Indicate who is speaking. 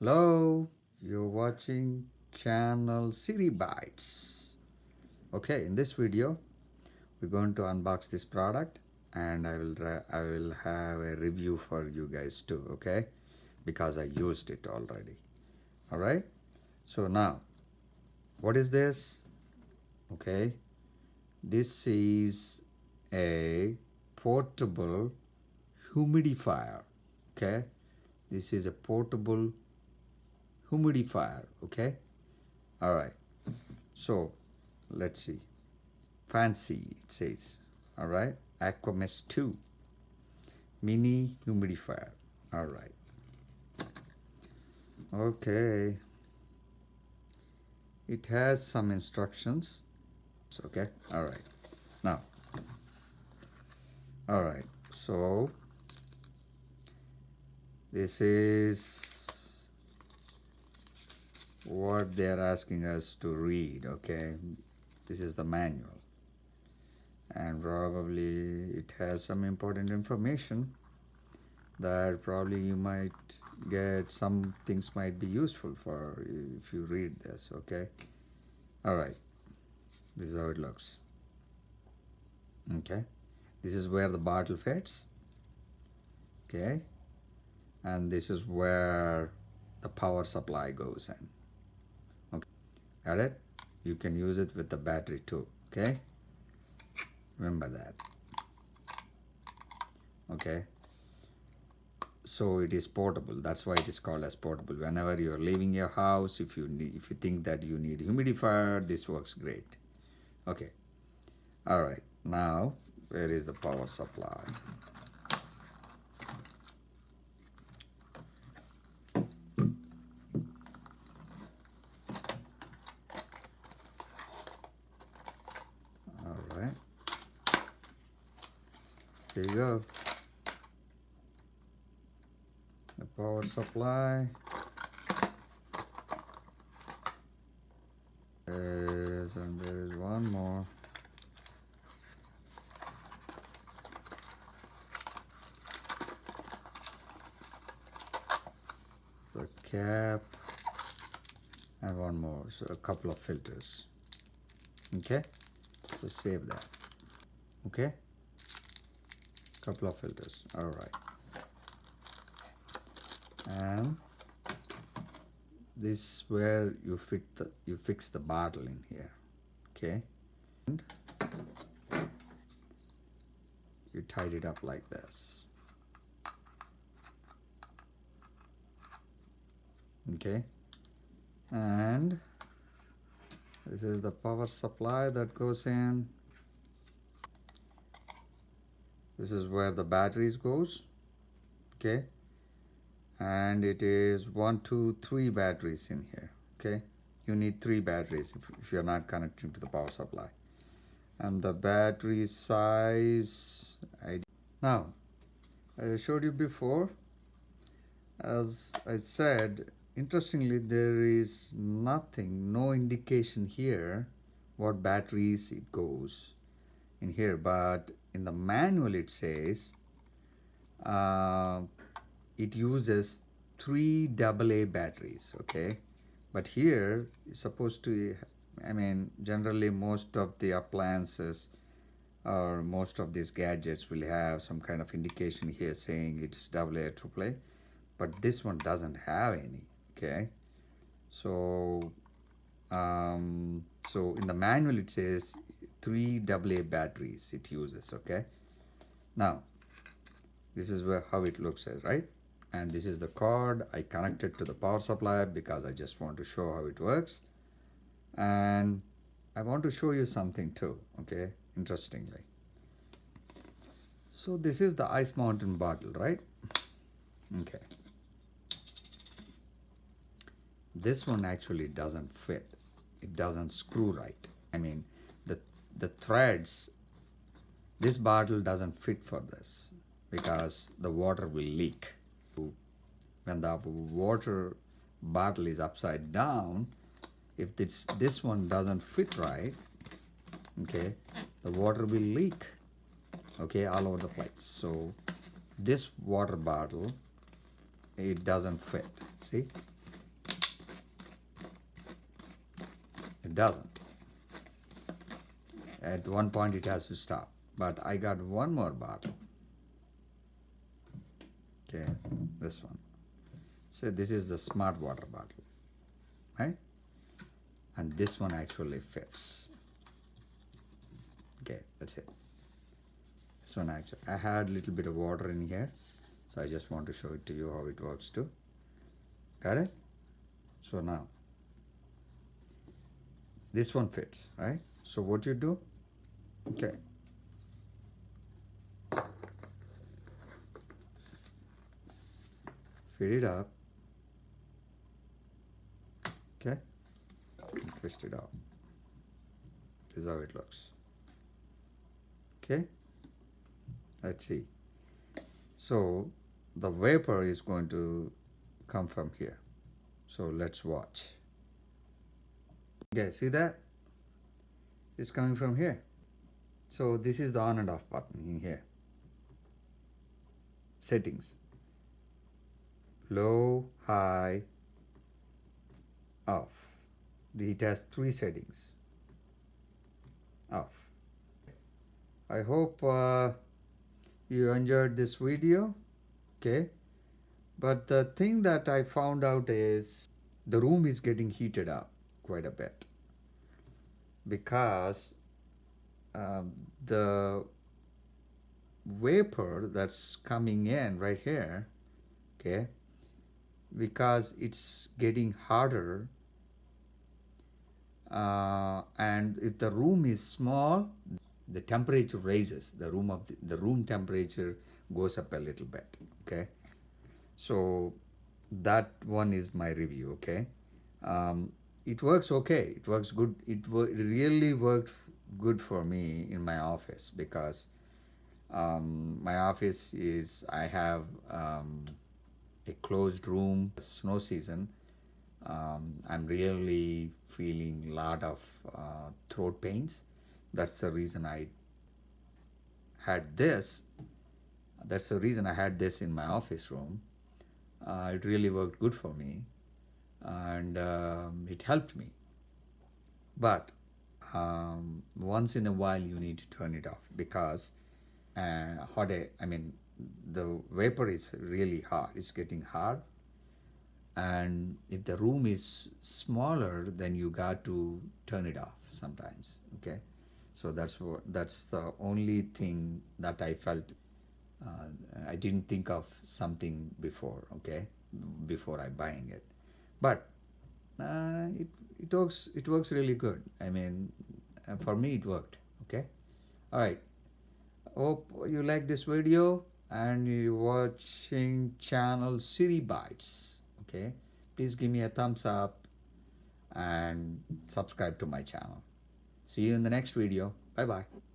Speaker 1: Hello, you're watching channel Siri Bytes. Okay, in this video, we're going to unbox this product, and I will have a review for you guys too. Okay, because I used it already. All right. So now, what is this? Okay, this is a portable humidifier. Okay, this is a portable humidifier. Okay. All right. So let's see. Fancii, it says. All right. Aquamist 2 mini humidifier. All right. Okay. It has some instructions. Okay. All right. Now, all right. So this is what they're asking us to read. Okay. This is the manual. And probably it has some important information that probably you might get. Some things might be useful for if you read this. Okay. All right. This is how it looks. Okay. This is where the bottle fits. Okay. And this is where the power supply goes in. Okay. Got it? You can use it with the battery too. Okay. Remember that. Okay. So it is portable. That's why it is called as portable. Whenever you're leaving your house, if you think that you need a humidifier, this works great. Okay. All right. Now, where is the power supply? All right. Here you go. The power supply is, and there is one more. The cap and one more, so a couple of filters. Okay, so save that. Okay, couple of filters. All right, and this is where you fix the bottle in here. Okay, and you tied it up like this. Okay, and this is the power supply that goes in. This is where the batteries goes. Okay, and it is 1, 2, 3 batteries in here. Okay, you need 3 batteries if you're not connecting to the power supply. And the battery size, now I showed you before. As I said, interestingly, there is nothing, no indication here what batteries it goes in here, but in the manual it says it uses 3 AA batteries. Okay, but here it's supposed to, generally most of the appliances or most of these gadgets will have some kind of indication here saying it is AA or AAA, but this one doesn't have any. Okay, so so in the manual it says 3 AA batteries it uses. Okay, now this is how it looks as, right? And this is the cord I connected to the power supply because I just want to show how it works. And I want to show you something too. Okay, interestingly, so this is the ice mountain bottle, right? Okay, this one actually doesn't fit. It doesn't screw right. I mean, the threads, this bottle doesn't fit for this because the water will leak. When the water bottle is upside down, if this one doesn't fit right, okay, the water will leak, okay, all over the place. So this water bottle, it doesn't fit. See, it doesn't. At one point it has to stop. But I got one more bottle. Okay, this one. So this is the smart water bottle, right? And this one actually fits. Okay, that's it. This one actually, I had a little bit of water in here, so I just want to show it to you how it works too. Got it? So now, this one fits, right? So what you do, okay. Fill it up, okay, and twist it out. This is how it looks. Okay, let's see. So the vapor is going to come from here. So let's watch. Okay, see that? It's coming from here. So this is the on and off button in here. Settings. Low, high, off. It has 3 settings. Off. I hope you enjoyed this video. Okay. But the thing that I found out is the room is getting heated up quite a bit because the vapor that's coming in right here, okay, because it's getting harder, and if the room is small, the temperature raises. The room temperature goes up a little bit. Okay, so that one is my review. Okay, it works okay. It works good. It really worked good for me in my office because my office is, I have a closed room. Snow season, I'm really feeling a lot of throat pains. That's the reason I had this. That's the reason I had this in my office room. It really worked good for me, and it helped me. But once in a while you need to turn it off because I mean, the vapor is really hard. It's getting hard, and if the room is smaller, then you got to turn it off sometimes. Okay, so that's the only thing that I felt. I didn't think of something before. Okay, before I buying it, but it works really good. I mean, for me it worked. Okay, all right. Hope you like this video and you watching channel Siri Bytes. Okay, please give me a thumbs up and subscribe to my channel. See you in the next video. Bye bye.